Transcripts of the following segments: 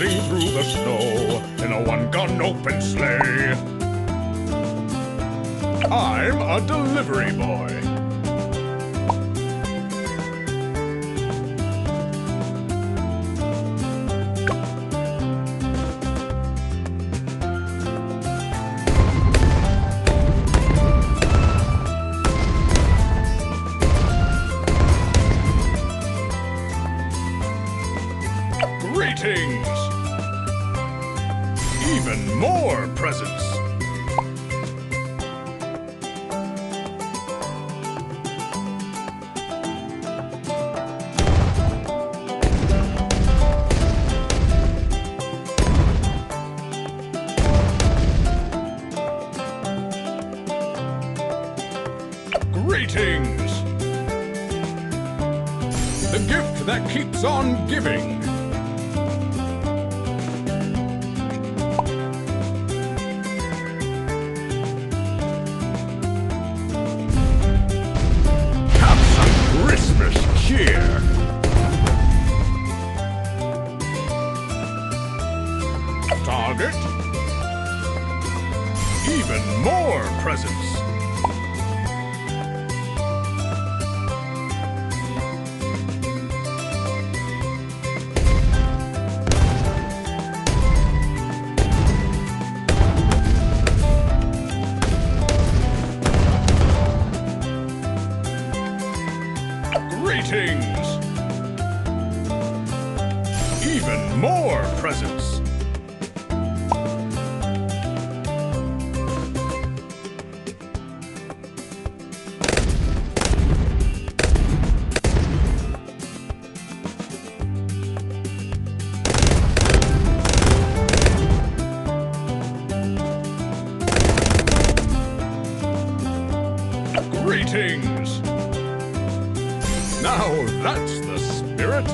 racing through the snow in a one-gun open sleigh. I'm a delivery boy. Greetings! Even more presents! Greetings! The gift that keeps on giving. Cheer! Target. Even more presents. Greetings! Even more presents! Greetings! Now that's the spirit!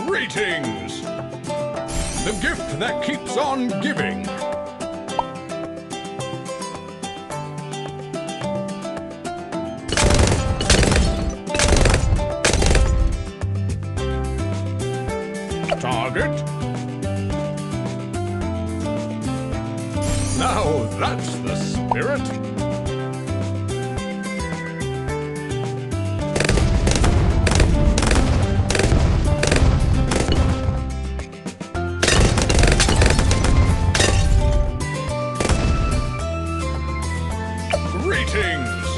Greetings! The gift that keeps on giving. Target. Now that's the spirit. Greetings!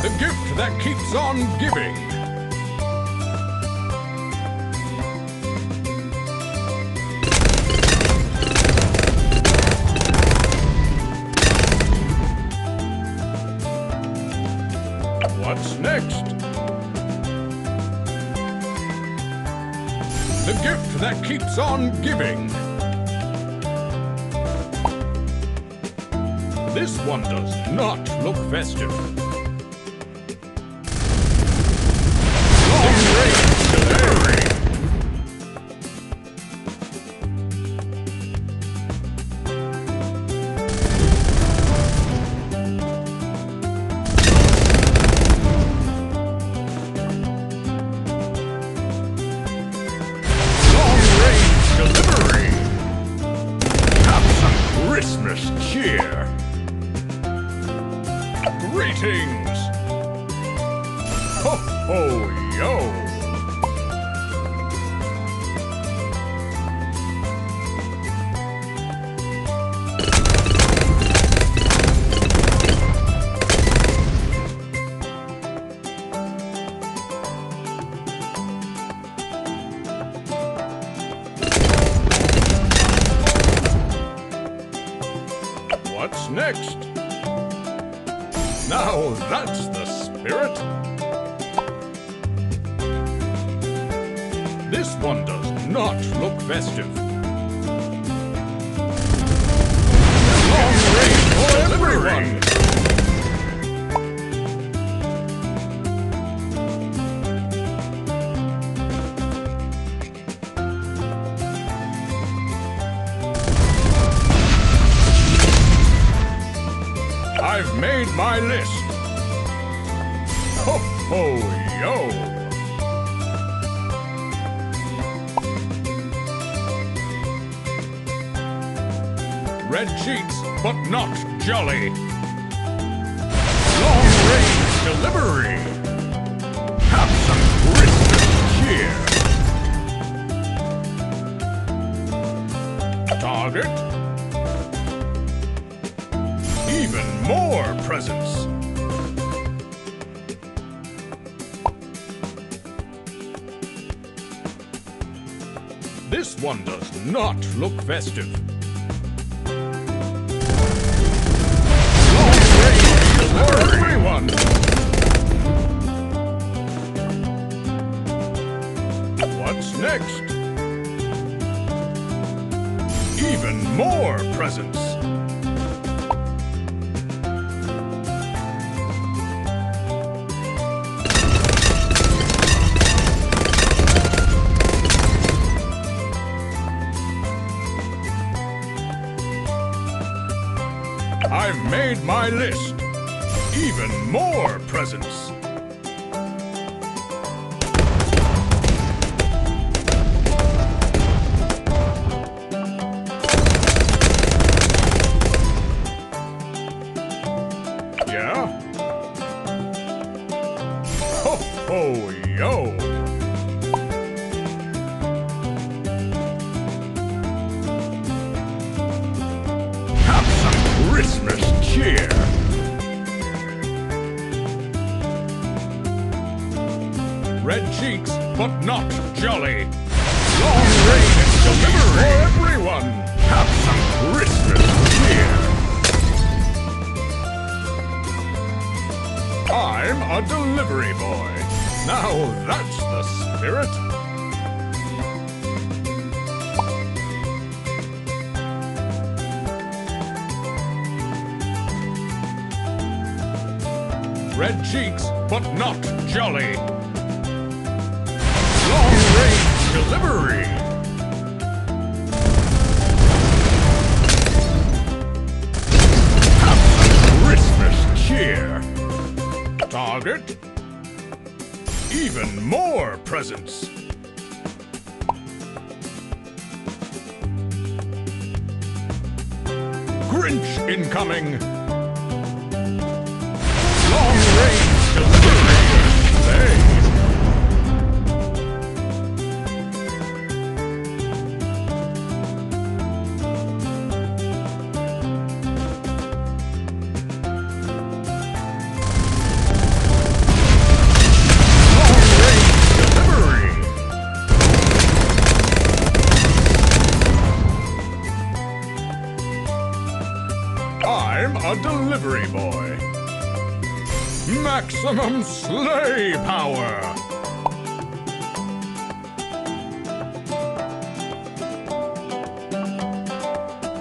The gift that keeps on giving. What's next? The gift that keeps on giving. This one does not look festive. Long-range delivery! Long-range delivery! Have some Christmas cheer! Greetings! Ho ho yo! What's next? Now that's the spirit. This one does not look festive. I've made my list. Ho, ho, yo. Red cheeks, but not jolly. Long-range delivery. Have some Christmas cheer. Target. Even more presents. This one does not look festive. Long range for everyone. What's next? Even more presents. I've made my list. Even more presents. Yeah? Ho, ho, yo. Christmas cheer. Red cheeks, but not jolly. Long range delivery for everyone. Have some Christmas cheer. I'm a delivery boy. Now that's the spirit. Red cheeks, but not jolly. Long-range delivery. Have some Christmas cheer. Target. Even more presents. Grinch incoming. Long-range delivery! Hey! Long-range delivery! I'm a delivery boy. Maximum sleigh power!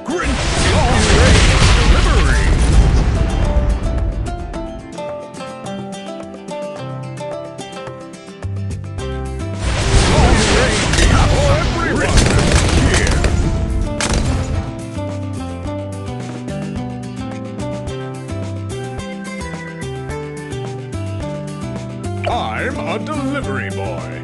Grinch long-range delivery! Long-range for everyone! Cheer! I'm a delivery boy.